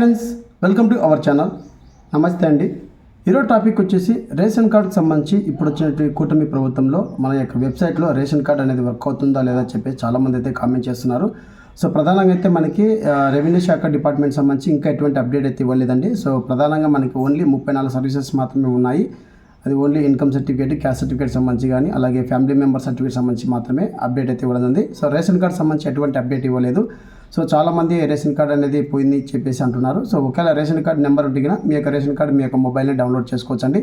Friends, welcome to our channel. నమస్తే అండి. ఈరోజు టాపిక్ వచ్చేసి రేషన్ కార్డుకి సంబంధించి ఇప్పుడు వచ్చినటువంటి కూటమి ప్రభుత్వంలో మన యొక్క వెబ్సైట్లో రేషన్ కార్డు అనేది వర్క్ అవుతుందా లేదా చెప్పి చాలామంది అయితే కామెంట్ చేస్తున్నారు. సో ప్రధానంగా అయితే మనకి రెవెన్యూ శాఖ డిపార్ట్మెంట్ సంబంధించి ఇంకా ఎటువంటి అప్డేట్ అయితే ఇవ్వలేదండి. సో ప్రధానంగా మనకి ఓన్లీ 34 సర్వీసెస్ మాత్రమే ఉన్నాయి. అది only income certificate, caste certificate సంబంధించి కానీ అలాగే ఫ్యామిలీ మెంబర్ సర్టిఫికేట్ సంబంధించి మాత్రమే అప్డేట్ అయితే ఇవ్వడం ఉంది. సో రేషన్ కార్డు సంబంధించి ఎటువంటి అప్డేట్ ఇవ్వలేదు. సో చాలామంది రేషన్ కార్డు అనేది పోయింది చెప్పేసి అంటున్నారు. సో ఒకవేళ రేషన్ కార్డు నెంబర్ ఉంటే మీ యొక్క రేషన్ కార్డు మీ యొక్క మొబైల్ని డౌన్లోడ్ చేసుకోవచ్చండి.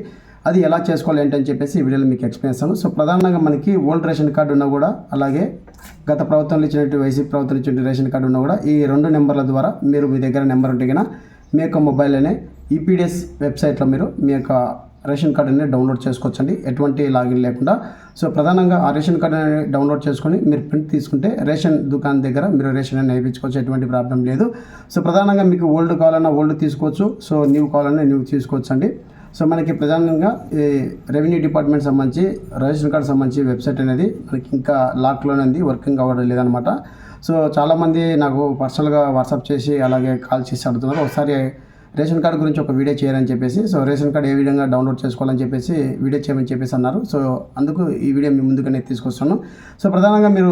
అది ఎలా చేసుకోవాలి ఏంటని చెప్పేసి ఈ వీడియోలో మీకు ఎక్స్ప్లెయిన్ చేస్తాను. సో ప్రధానంగా మనకి ఓల్డ్ రేషన్ కార్డు ఉన్నా కూడా అలాగే గత ప్రభుత్వంలో ఇచ్చినట్టు వైసీపీ ప్రభుత్వం ఇచ్చినట్టు రేషన్ కార్డు ఉన్నా కూడా ఈ 2 నెంబర్ల ద్వారా మీరు మీ దగ్గర నెంబర్ ఉంటే మీ యొక్క మొబైల్లోనే ఈపీడిఎస్ వెబ్సైట్లో మీరు మీ యొక్క రేషన్ కార్డు అనేది డౌన్లోడ్ చేసుకోవచ్చండి, ఎటువంటి లాగిన్ లేకుండా. సో ప్రధానంగా ఆ రేషన్ కార్డు అనేది డౌన్లోడ్ చేసుకొని మీరు ప్రింట్ తీసుకుంటే రేషన్ దుకాణం దగ్గర మీరు రేషన్ అనేది వేయించుకోవచ్చు, ఎటువంటి ప్రాబ్లం లేదు. సో ప్రధానంగా మీకు ఓల్డ్ కావాలన్నా ఓల్డ్ తీసుకోవచ్చు, సో న్యూ కావాలన్నా న్యూ తీసుకోవచ్చు అండి. సో మనకి ప్రధానంగా ఈ రెవెన్యూ డిపార్ట్మెంట్ సంబంధించి రేషన్ కార్డు సంబంధించి వెబ్సైట్ అనేది మనకి ఇంకా లాక్లోనే ఉంది, వర్కింగ్ అవ్వడం లేదనమాట. సో చాలామంది నాకు పర్సనల్గా వాట్సాప్ చేసి అలాగే కాల్ చేసి అడుగుతున్నారు ఒకసారి రేషన్ కార్డు గురించి ఒక వీడియో చేయాలని చెప్పేసి. సో రేషన్ కార్డు ఏ విధంగా డౌన్లోడ్ చేసుకోవాలని చెప్పేసి వీడియో చేయమని చెప్పేసి అన్నారు. సో అందుకు ఈ వీడియో మీ ముందుగానే తీసుకొస్తాను. సో ప్రధానంగా మీరు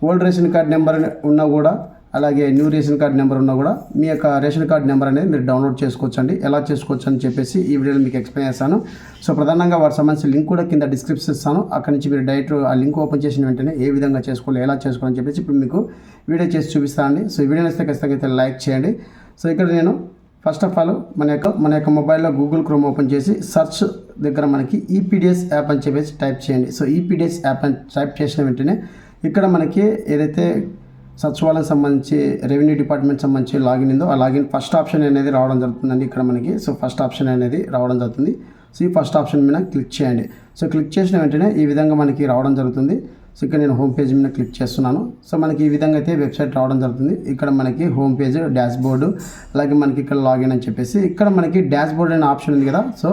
ఓల్డ్ రేషన్ కార్డు నెంబర్ ఉన్నా కూడా అలాగే న్యూ రేషన్ కార్డు నెంబర్ ఉన్నా కూడా మీ యొక్క రేషన్ కార్డు నెంబర్ అనేది మీరు డౌన్లోడ్ చేసుకోవచ్చండి. ఎలా చేసుకోవచ్చు అని చెప్పేసి ఈ వీడియోలో మీకు ఎక్స్ప్లెయిన్ చేస్తాను. సో ప్రధానంగా వాటి సంబంధించిన లింక్ కూడా కింద డిస్క్రిప్షన్ ఇస్తాను. అక్కడి నుంచి మీరు డైరెక్ట్ ఆ లింక్ ఓపెన్ చేసిన వెంటనే ఏ విధంగా చేసుకోవాలి, ఎలా చేసుకోవాలని చెప్పేసి ఇప్పుడు మీకు వీడియో చేసి చూపిస్తానండి. సో ఈ వీడియో నచ్చితే ఖచ్చితంగా అయితే లైక్ చేయండి. సో ఇక్కడ నేను ఫస్ట్ ఆఫ్ ఆల్ మన యొక్క మొబైల్లో గూగుల్ క్రోమ్ ఓపెన్ చేసి సెర్చ్ దగ్గర మనకి ఈపీడిఎస్ యాప్ అని చెప్పేసి టైప్ చేయండి. సో ఈపీడిఎస్ యాప్ అని టైప్ చేసిన వెంటనే ఇక్కడ మనకి ఏదైతే సచివాలయం సంబంధించి రెవెన్యూ డిపార్ట్మెంట్ సంబంధించి లాగిన్ ఉందో ఆ లాగిన్ ఫస్ట్ ఆప్షన్ అనేది రావడం జరుగుతుందండి. ఇక్కడ మనకి సో ఫస్ట్ ఆప్షన్ అనేది రావడం జరుగుతుంది. సో ఈ ఫస్ట్ ఆప్షన్ మీద క్లిక్ చేయండి. సో క్లిక్ చేసిన వెంటనే ఈ విధంగా మనకి రావడం జరుగుతుంది. సో ఇక్కడ నేను హోమ్ పేజ్ మీద క్లిక్ చేస్తున్నాను. సో మనకి ఈ విధంగా అయితే వెబ్సైట్ రావడం జరుగుతుంది. ఇక్కడ మనకి హోమ్ పేజ్, డాష్ బోర్డు, అలాగే మనకి ఇక్కడ లాగిన్ అని చెప్పేసి ఇక్కడ మనకి డాష్ బోర్డ్ అనే ఆప్షన్ ఉంది కదా. సో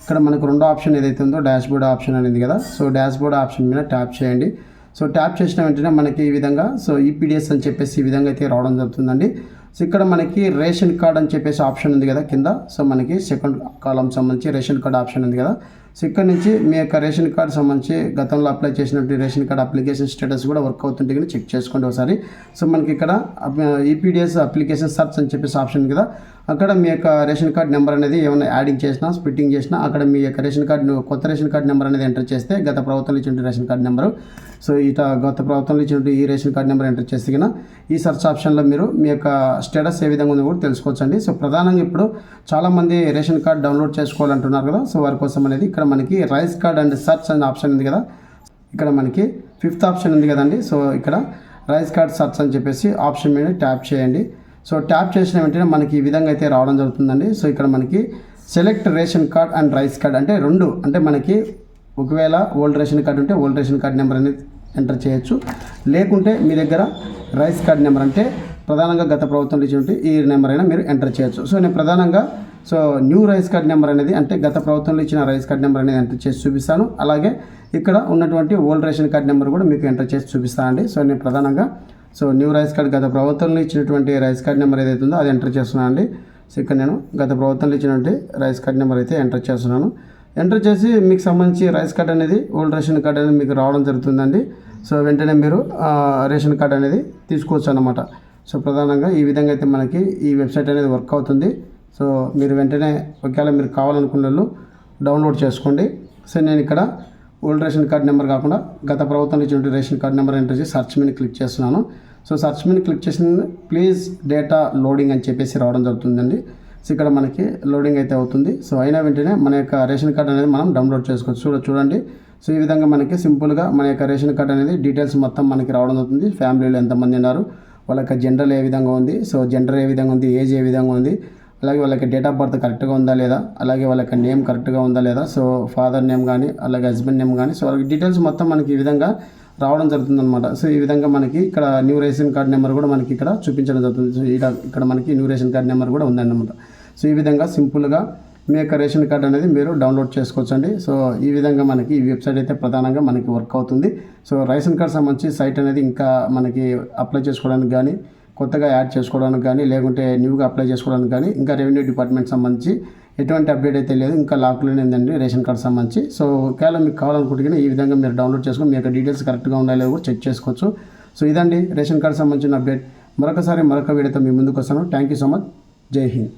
ఇక్కడ మనకు రెండో ఆప్షన్ ఏదైతే ఉందో డాష్ బోర్డ్ ఆప్షన్ అనేది కదా. సో డాష్ బోర్డ్ ఆప్షన్ మీద ట్యాప్ చేయండి. సో ట్యాప్ చేసిన వెంటనే మనకి ఈ విధంగా సో ఈపీడిఎస్ అని చెప్పేసి ఈ విధంగా అయితే రావడం జరుగుతుందండి. సో ఇక్కడ మనకి రేషన్ కార్డ్ అని చెప్పేసి ఆప్షన్ ఉంది కదా కింద. సో మనకి సెకండ్ కాలం సంబంధించి రేషన్ కార్డ్ ఆప్షన్ ఉంది కదా. సో ఇక్కడ నుంచి మీ యొక్క రేషన్ కార్డు సంబంధించి గతంలో అప్లై చేసినట్టు రేషన్ కార్డ్ అప్లికేషన్ స్టేటస్ కూడా వర్క్ అవుతుంటే కానీ చెక్ చేసుకోండి ఒకసారి. సో మనకి ఇక్కడ ఈపీడిఎస్ అప్లికేషన్ సర్చ్ అని చెప్పేసి ఆప్షన్ ఉంది కదా. అక్కడ మీ యొక్క రేషన్ కార్డ్ నెంబర్ అనేది ఏమైనా యాడింగ్ చేసినా స్ప్లిట్టింగ్ చేసినా అక్కడ మీ యొక్క రేషన్ కార్డు కొత్త రేషన్ కార్డు నెంబర్ అనేది ఎంటర్ చేస్తే గత ప్రభుత్వంలో ఇచ్చిన రేషన్ కార్డు నెంబరు, సో గత ప్రభుత్వంలో ఇచ్చిన ఈ రేషన్ కార్డు నెంబర్ ఎంటర్ చేస్తే కన్నా ఈ సర్చ్ ఆప్షన్లో మీరు మీ యొక్క స్టేటస్ ఏ విధంగా ఉందో కూడా తెలుసుకోవచ్చండి. సో ప్రధానంగా ఇప్పుడు చాలామంది రేషన్ కార్డు డౌన్లోడ్ చేసుకోవాలంటున్నారు కదా. సో వారి కోసం అనేది ఇక్కడ మనకి రైస్ కార్డ్ అండ్ సర్చ్ అనే ఆప్షన్ ఉంది కదా. ఇక్కడ మనకి 5th ఆప్షన్ ఉంది కదండి. సో ఇక్కడ రైస్ కార్డ్ సర్చ్ అని చెప్పేసి ఆప్షన్ మీద ట్యాప్ చేయండి. సో ట్యాప్ చేసిన వెంటనే మనకి ఈ విధంగా అయితే రావడం జరుగుతుందండి. సో ఇక్కడ మనకి select ration card and rice card అంటే రెండు, అంటే మనకి ఒకవేళ ఓల్డ్ రేషన్ కార్డు ఉంటే ఓల్డ్ రేషన్ కార్డ్ నెంబర్ అనేది ఎంటర్ చేయొచ్చు, లేకుంటే మీ దగ్గర రైస్ కార్డ్ నెంబర్ అంటే ప్రధానంగా గత ప్రభుత్వంలో ఇచ్చినట్టు ఈ నెంబర్ అయినా మీరు ఎంటర్ చేయొచ్చు. సో నేను ప్రధానంగా so new rice card number అనేది అంటే గత ప్రభుత్వంలో ఇచ్చిన రైస్ కార్డ్ నెంబర్ అనేది ఎంటర్ చేసి చూపిస్తాను. అలాగే ఇక్కడ ఉన్నటువంటి ఓల్డ్ రేషన్ కార్డ్ నెంబర్ కూడా మీకు ఎంటర్ చేసి చూపిస్తానండి. సో నేను ప్రధానంగా సో న్యూ రైస్ కార్డ్ గత ప్రభుత్వంలో ఇచ్చినటువంటి రైస్ కార్డ్ నెంబర్ ఏదైతే ఉందో అది ఎంటర్ చేస్తున్నాను అండి. సో ఇక్కడ నేను గత ప్రభుత్వంలో ఇచ్చినటువంటి రైస్ కార్డ్ నెంబర్ అయితే ఎంటర్ చేస్తున్నాను. ఎంటర్ చేసి మీకు సంబంధించి రైస్ కార్డ్ అనేది ఓల్డ్ రేషన్ కార్డ్ అనేది మీకు రావడం జరుగుతుందండి. సో వెంటనే మీరు రేషన్ కార్డ్ అనేది తీసుకోవచ్చు అన్నమాట. సో ప్రధానంగా ఈ విధంగా అయితే మనకి ఈ వెబ్సైట్ అనేది వర్క్ అవుతుంది. సో మీరు వెంటనే ఒకవేళ మీరు కావాలనుకున్న వాళ్ళు డౌన్లోడ్ చేసుకోండి. సో నేను ఇక్కడ ఓల్డ్ రేషన్ కార్డ్ నెంబర్ కాకుండా గత ప్రభుత్వంలో ఇచ్చినటువంటి రేషన్ కార్డ్ నెంబర్ ఎంటర్ చేసి సర్చ్ మీద క్లిక్ చేస్తున్నాను. సో సర్చ్ మీద క్లిక్ చేసిన ప్లీజ్ డేటా లోడింగ్ అని చెప్పేసి రావడం జరుగుతుందండి. సో ఇక్కడ మనకి లోడింగ్ అయితే అవుతుంది. సో అయిన వెంటనే మన యొక్క రేషన్ కార్డ్ అనేది మనం డౌన్లోడ్ చేసుకోవచ్చు. చూడండి. సో ఈ విధంగా మనకి సింపుల్గా మన యొక్క రేషన్ కార్డ్ అనేది డీటెయిల్స్ మొత్తం మనకి రావడం అవుతుంది. ఫ్యామిలీలో ఎంతమంది ఉన్నారు, వాళ్ళ యొక్క జెండర్ ఏ విధంగా ఉంది, సో జెండర్ ఏ విధంగా ఉంది, ఏజ్ ఏ విధంగా ఉంది, అలాగే వాళ్ళకి డేట్ ఆఫ్ బర్త్ కరెక్ట్గా ఉందా లేదా, అలాగే వాళ్ళ యొక్క నేమ్ కరెక్ట్గా ఉందా లేదా, సో ఫాదర్ నేమ్ కానీ అలాగే హస్బెండ్ నేమ్ కానీ, సో వాళ్ళకి డీటెయిల్స్ మొత్తం మనకి ఈ విధంగా రావడం జరుగుతుందన్నమాట. సో ఈ విధంగా మనకి ఇక్కడ న్యూ రేషన్ కార్డ్ నెంబర్ కూడా మనకి ఇక్కడ చూపించడం జరుగుతుంది. సో ఇక్కడ మనకి న్యూ రేషన్ కార్డ్ నెంబర్ కూడా ఉందన్నమాట. సో ఈ విధంగా సింపుల్గా మీ యొక్క రేషన్ కార్డ్ అనేది మీరు డౌన్లోడ్ చేసుకోవచ్చండి. సో ఈ విధంగా మనకి ఈ వెబ్సైట్ అయితే ప్రధానంగా మనకి వర్క్ అవుతుంది. సో రేషన్ కార్డ్ సంబంధించి సైట్ అనేది ఇంకా మనకి అప్లై చేసుకోవడానికి కానీ కొత్తగా యాడ్ చేసుకోవడానికి కానీ లేకుంటే న్యూగా అప్లై చేసుకోవడానికి కానీ ఇంకా రెవెన్యూ డిపార్ట్మెంట్ సంబంధించి ఎటువంటి అప్డేట్ అయితే లేదు, ఇంకా లాక్లోనే ఉందండి రేషన్ కార్డ్ సంబంధించి. సో ఒకవేళ మీకు కావాలనుకుంటే ఈ విధంగా మీరు డౌన్లోడ్ చేసుకొని మీ యొక్క డీటెయిల్స్ కరెక్ట్గా ఉండాలి కూడా చెక్ చేసుకోవచ్చు. సో ఇదండి రేషన్ కార్డ్ సంబంధించిన అప్డేట్. మరొక వీడియోతో మీ ముందుకు వస్తాను. Thank you so much. జై హింద్.